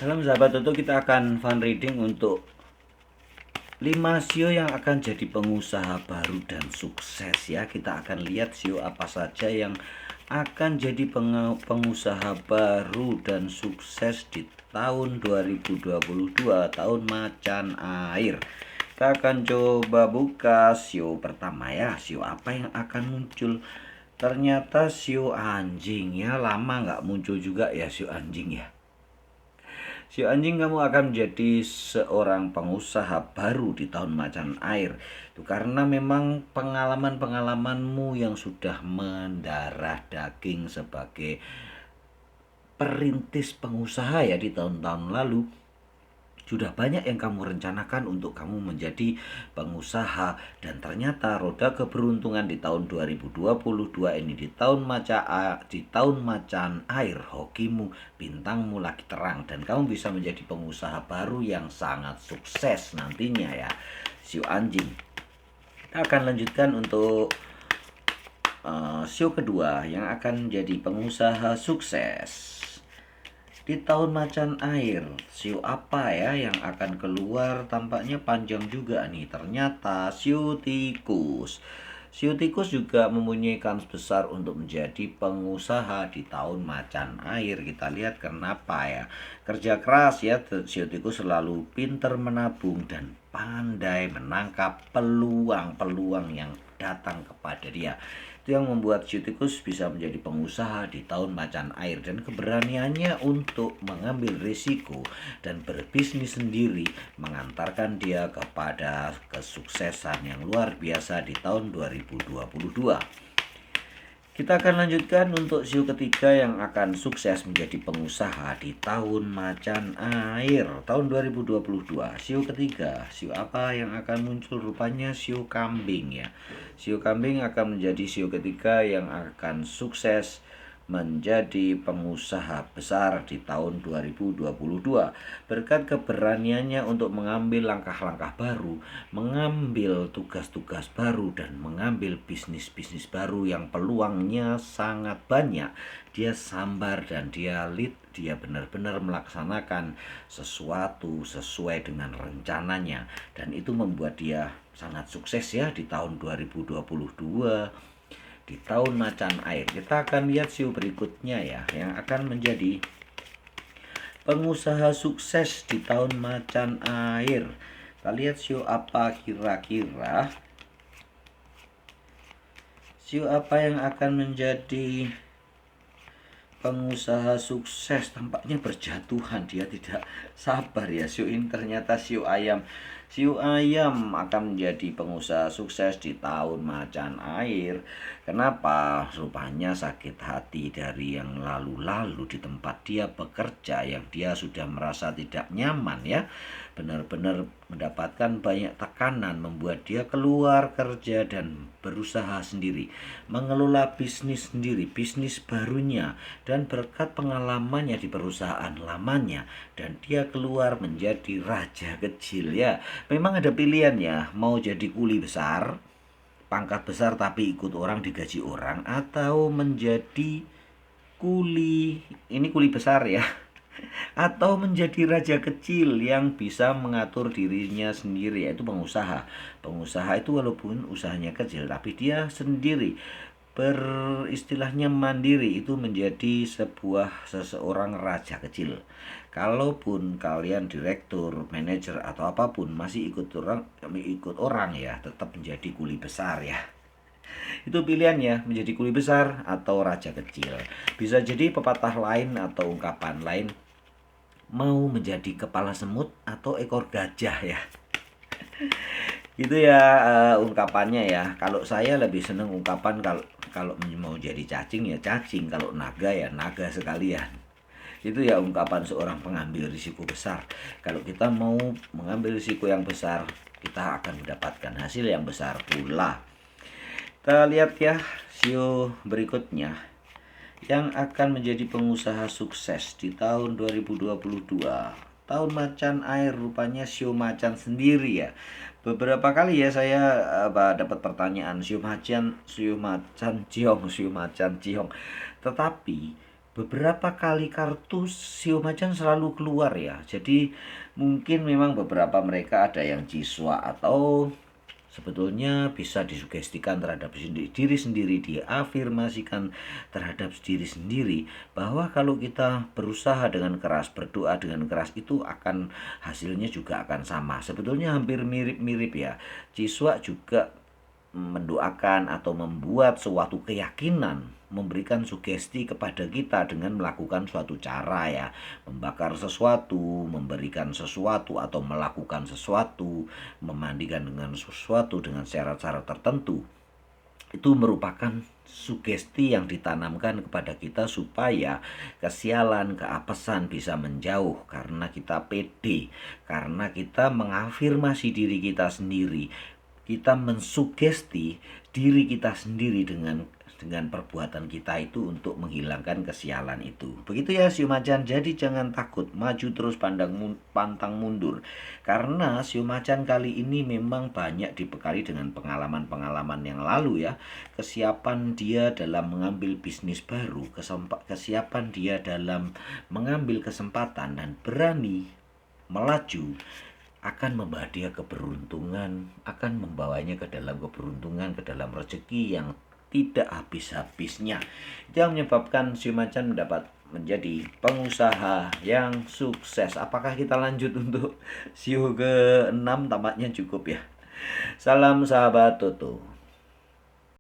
Dalam sahabat Toto kita akan fun reading untuk 5 sio yang akan jadi pengusaha baru dan sukses ya. Kita akan lihat sio apa saja yang akan jadi pengusaha baru dan sukses di tahun 2022, tahun macan air. Kita akan coba buka sio pertama ya. Sio apa yang akan muncul? Ternyata sio anjing ya. Lama nggak muncul juga ya sio anjing ya. Si anjing, kamu akan menjadi seorang pengusaha baru di tahun macan air. Itu karena memang pengalaman-pengalamanmu yang sudah mendarah daging sebagai perintis pengusaha ya di tahun-tahun lalu. Sudah banyak yang kamu rencanakan untuk kamu menjadi pengusaha, dan ternyata roda keberuntungan di tahun 2022 ini, di tahun macan air, hokimu, bintangmu lagi terang dan kamu bisa menjadi pengusaha baru yang sangat sukses nantinya ya. Siu anjing. Kita akan lanjutkan untuk siu kedua yang akan menjadi pengusaha sukses di tahun macan air. Siu apa ya yang akan keluar? Tampaknya panjang juga nih. Ternyata siu tikus. Siu tikus juga mempunyai kans besar untuk menjadi pengusaha di tahun macan air. Kita lihat kenapa ya. Kerja keras ya, siu tikus selalu pintar menabung dan pandai menangkap peluang-peluang yang datang kepada dia. Itu yang membuat siu tikus bisa menjadi pengusaha di tahun macan air, dan keberaniannya untuk mengambil risiko dan berbisnis sendiri mengantarkan dia kepada kesuksesan yang luar biasa di tahun 2022. Kita akan lanjutkan untuk siu ketiga yang akan sukses menjadi pengusaha di tahun macan air tahun 2022. Siu ketiga, siu apa yang akan muncul? Rupanya siu kambing ya. Siu kambing akan menjadi siu ketiga yang akan sukses menjadi pengusaha besar di tahun 2022 berkat keberaniannya untuk mengambil langkah-langkah baru, mengambil tugas-tugas baru, dan mengambil bisnis-bisnis baru yang peluangnya sangat banyak. Dia sambar dan dia lead, dia benar-benar melaksanakan sesuatu sesuai dengan rencananya, dan itu membuat dia sangat sukses ya di tahun 2022 di tahun macan air. Kita akan lihat siu berikutnya ya yang akan menjadi pengusaha sukses di tahun macan air. Kita lihat siu apa kira-kira? Siu apa yang akan menjadi pengusaha sukses? Tampaknya berjatuhan, dia tidak sabar ya. Siu ini ternyata siu ayam. Siu ayam akan menjadi pengusaha sukses di tahun macan air. Kenapa? Rupanya sakit hati dari yang lalu-lalu di tempat dia bekerja, yang dia sudah merasa tidak nyaman ya. Benar-benar mendapatkan banyak tekanan, membuat dia keluar kerja dan berusaha sendiri, mengelola bisnis sendiri, bisnis barunya, dan berkat pengalamannya di perusahaan lamanya, dan dia keluar menjadi raja kecil ya. Memang ada pilihan ya, mau jadi kuli besar, pangkat besar tapi ikut orang, digaji orang, atau menjadi kuli, ini kuli besar ya, atau menjadi raja kecil yang bisa mengatur dirinya sendiri, yaitu pengusaha. Pengusaha itu walaupun usahanya kecil tapi dia sendiri, beristilahnya mandiri, itu menjadi seseorang raja kecil. Kalaupun kalian direktur, manajer atau apapun masih ikut orang ya, tetap menjadi kuli besar ya. Itu pilihannya, menjadi kuli besar atau raja kecil. Bisa jadi pepatah lain atau ungkapan lain, mau menjadi kepala semut atau ekor gajah ya. Itu ya ungkapannya ya. Kalau saya lebih seneng ungkapan kalau mau jadi cacing ya cacing, kalau naga ya naga sekalian. Itu ya ungkapan seorang pengambil risiko besar. Kalau kita mau mengambil risiko yang besar, kita akan mendapatkan hasil yang besar pula. Kita lihat ya siu berikutnya yang akan menjadi pengusaha sukses di tahun 2022. Tahun macan air, rupanya siu macan sendiri ya. Beberapa kali ya saya dapat pertanyaan siu macan ciong. Tetapi beberapa kali kartu sio macan selalu keluar ya. Jadi mungkin memang beberapa mereka ada yang jiswa atau sebetulnya bisa disugestikan terhadap diri sendiri, diafirmasikan terhadap diri sendiri bahwa kalau kita berusaha dengan keras, berdoa dengan keras itu akan hasilnya juga akan sama. Sebetulnya hampir mirip-mirip ya. Siswa juga mendoakan atau membuat suatu keyakinan, memberikan sugesti kepada kita dengan melakukan suatu cara ya, membakar sesuatu, memberikan sesuatu atau melakukan sesuatu, memandikan dengan sesuatu dengan syarat-syarat tertentu. Itu merupakan sugesti yang ditanamkan kepada kita supaya kesialan, keapesan bisa menjauh karena kita pede, karena kita mengafirmasi diri kita sendiri, kita mensugesti diri kita sendiri dengan perbuatan kita itu untuk menghilangkan kesialan itu. Begitu ya Siu Macan, jadi jangan takut, maju terus pantang mundur. Karena Siu Macan kali ini memang banyak dibekali dengan pengalaman-pengalaman yang lalu ya. Kesiapan dia dalam mengambil bisnis baru, kesiapan dia dalam mengambil kesempatan dan berani melaju akan membawa dia keberuntungan, akan membawanya ke dalam keberuntungan, ke dalam rezeki yang tidak habis-habisnya. Itu yang menyebabkan Siu Macan mendapat menjadi pengusaha yang sukses. Apakah kita lanjut untuk Siu ke-6? Tampaknya cukup ya. Salam sahabat Toto.